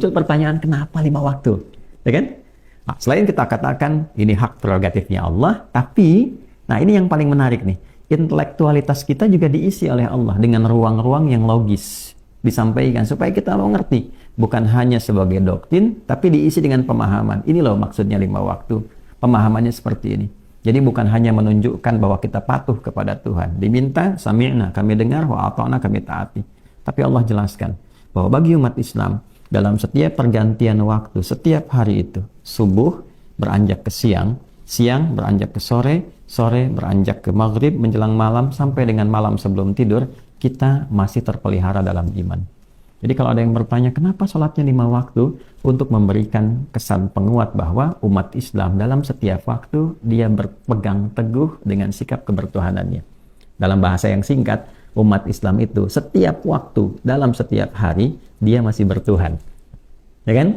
muncul pertanyaan kenapa 5 waktu, ya kan? Nah, selain kita katakan ini hak prerogatifnya Allah, tapi, nah ini yang paling menarik nih, intelektualitas kita juga diisi oleh Allah dengan ruang-ruang yang logis disampaikan supaya kita mau ngerti, bukan hanya sebagai doktrin, tapi diisi dengan pemahaman. Ini loh maksudnya 5 waktu, pemahamannya seperti ini. Jadi bukan hanya menunjukkan bahwa kita patuh kepada Tuhan, diminta sami'na, kami dengar, wa ata'na, kami taati. Tapi Allah jelaskan bahwa bagi umat Islam, dalam setiap pergantian waktu, setiap hari itu, subuh beranjak ke siang, siang beranjak ke sore, sore beranjak ke maghrib, menjelang malam, sampai dengan malam sebelum tidur, kita masih terpelihara dalam iman. Jadi kalau ada yang bertanya, kenapa sholatnya 5 waktu? Untuk memberikan kesan penguat bahwa umat Islam dalam setiap waktu, dia berpegang teguh dengan sikap kebertuhanannya. Dalam bahasa yang singkat, umat Islam itu setiap waktu, dalam setiap hari, dia masih bertuhan. Ya kan?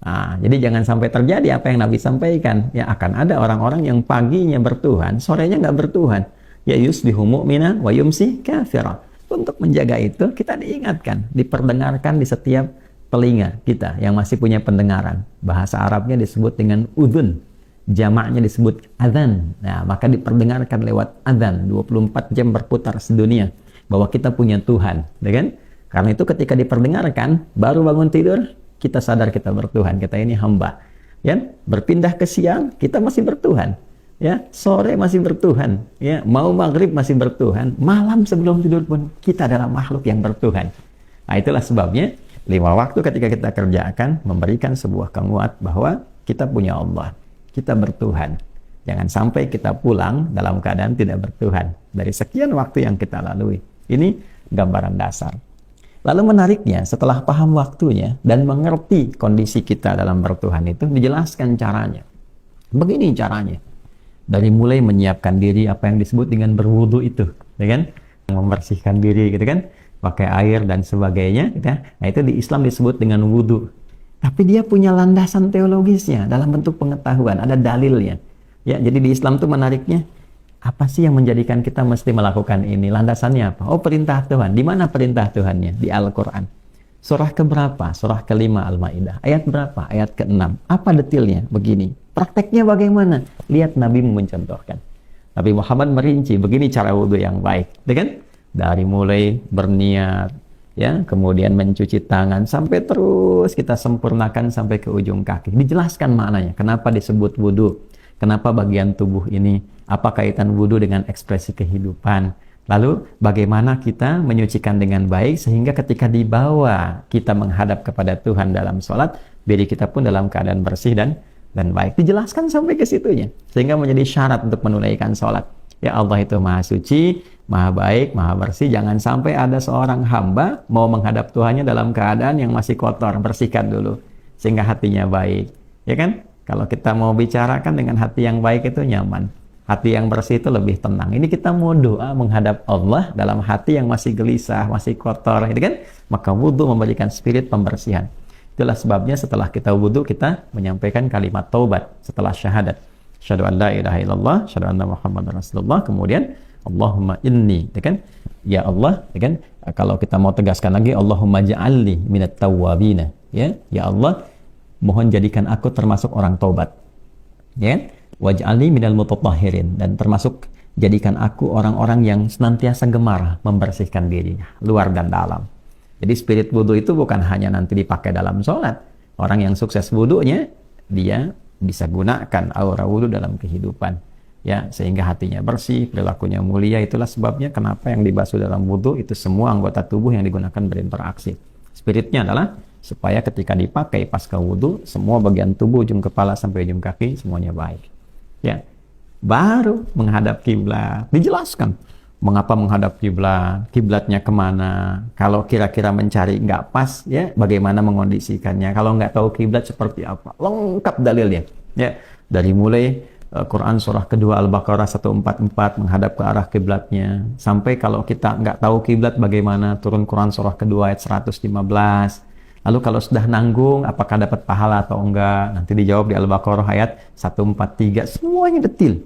Nah, jadi jangan sampai terjadi apa yang Nabi sampaikan. Ya akan ada orang-orang yang paginya bertuhan, sorenya nggak bertuhan. Ya yusbihu mu'mina wa yumsi kafira. Untuk menjaga itu, kita diingatkan, diperdengarkan di setiap telinga kita yang masih punya pendengaran. Bahasa Arabnya disebut dengan udhun. Jamaknya disebut adzan. Nah, maka diperdengarkan lewat adzan 24 jam berputar sedunia bahwa kita punya Tuhan, ya kan? Karena itu ketika diperdengarkan, baru bangun tidur, kita sadar kita bertuhan, kita ini hamba. Ya, berpindah ke siang, kita masih bertuhan. Ya, sore masih bertuhan. Ya, mau maghrib masih bertuhan. Malam sebelum tidur pun kita adalah makhluk yang bertuhan. Nah, itulah sebabnya 5 waktu ketika kita kerjakan memberikan sebuah penguat bahwa kita punya Allah, kita bertuhan. Jangan sampai kita pulang dalam keadaan tidak bertuhan dari sekian waktu yang kita lalui. Ini gambaran dasar. Lalu menariknya, setelah paham waktunya dan mengerti kondisi kita dalam bertuhan itu, dijelaskan caranya. Begini caranya. Dari mulai menyiapkan diri, apa yang disebut dengan berwudu itu, ya kan? Membersihkan diri, gitu kan? Pakai air dan sebagainya, gitu ya. Nah, itu di Islam disebut dengan wudu. Tapi dia punya landasan teologisnya dalam bentuk pengetahuan, ada dalilnya. Ya, jadi di Islam tuh menariknya, apa sih yang menjadikan kita mesti melakukan ini? Landasannya apa? Oh, perintah Tuhan. Di mana perintah Tuhannya? Di Al-Quran. Surah keberapa? Surah ke-5 Al-Maidah. Ayat berapa? Ayat ke-6. Apa detailnya? Begini. Prakteknya bagaimana? Lihat Nabi mencontohkan. Nabi Muhammad merinci, begini cara wudhu yang baik. Ya kan? Dari mulai berniat, ya, kemudian mencuci tangan, sampai terus kita sempurnakan sampai ke ujung kaki. Dijelaskan maknanya. Kenapa disebut wudhu? Kenapa bagian tubuh ini? Apa kaitan wudhu dengan ekspresi kehidupan? Lalu bagaimana kita menyucikan dengan baik sehingga ketika dibawa kita menghadap kepada Tuhan dalam sholat, diri kita pun dalam keadaan bersih dan baik. Dijelaskan sampai ke situnya sehingga menjadi syarat untuk menunaikan sholat. Ya, Allah itu maha suci, maha baik, maha bersih. Jangan sampai ada seorang hamba mau menghadap Tuhannya dalam keadaan yang masih kotor. Bersihkan dulu sehingga hatinya baik. Ya kan? Kalau kita mau bicarakan dengan hati yang baik itu nyaman. Hati yang bersih itu lebih tenang. Ini kita mau doa menghadap Allah dalam hati yang masih gelisah, masih kotor, gitu kan? Maka wudhu memberikan spirit pembersihan. Itulah sebabnya setelah kita wudhu, kita menyampaikan kalimat taubat setelah syahadat. Asyhadu an la ilaha illallah, asyhadu anna Muhammadar Rasulullah. Kemudian Allahumma inni, gitu kan? Ya Allah, gitu kan? Kalau kita mau tegaskan lagi, Allahumma ja'alni minat tawwabina. Ya Allah, mohon jadikan aku termasuk orang taubat. Ya kan? Waj'alni minal mutatahhirin, dan termasuk jadikan aku orang-orang yang senantiasa gemar membersihkan dirinya, luar dan dalam. Jadi spirit wudhu itu bukan hanya nanti dipakai dalam sholat. Orang yang sukses wudhunya, dia bisa gunakan aura wudhu dalam kehidupan. Ya, sehingga hatinya bersih, perilakunya mulia. Itulah sebabnya kenapa yang dibasuh dalam wudhu itu semua anggota tubuh yang digunakan berinteraksi. Spiritnya adalah supaya ketika dipakai pasca wudhu, semua bagian tubuh, ujung kepala sampai ujung kaki, semuanya baik. Ya, baru menghadap kiblat. Dijelaskan mengapa menghadap kiblat, kiblatnya kemana. Kalau kira-kira mencari nggak pas, ya bagaimana mengondisikannya. Kalau nggak tahu kiblat seperti apa, lengkap dalilnya. Ya, dari mulai Quran surah kedua Al-Baqarah 144 menghadap ke arah kiblatnya, sampai kalau kita nggak tahu kiblat bagaimana, turun Quran surah kedua ayat 115. Lalu kalau sudah nanggung, apakah dapat pahala atau enggak? Nanti dijawab di Al-Baqarah ayat 143. Semuanya detil.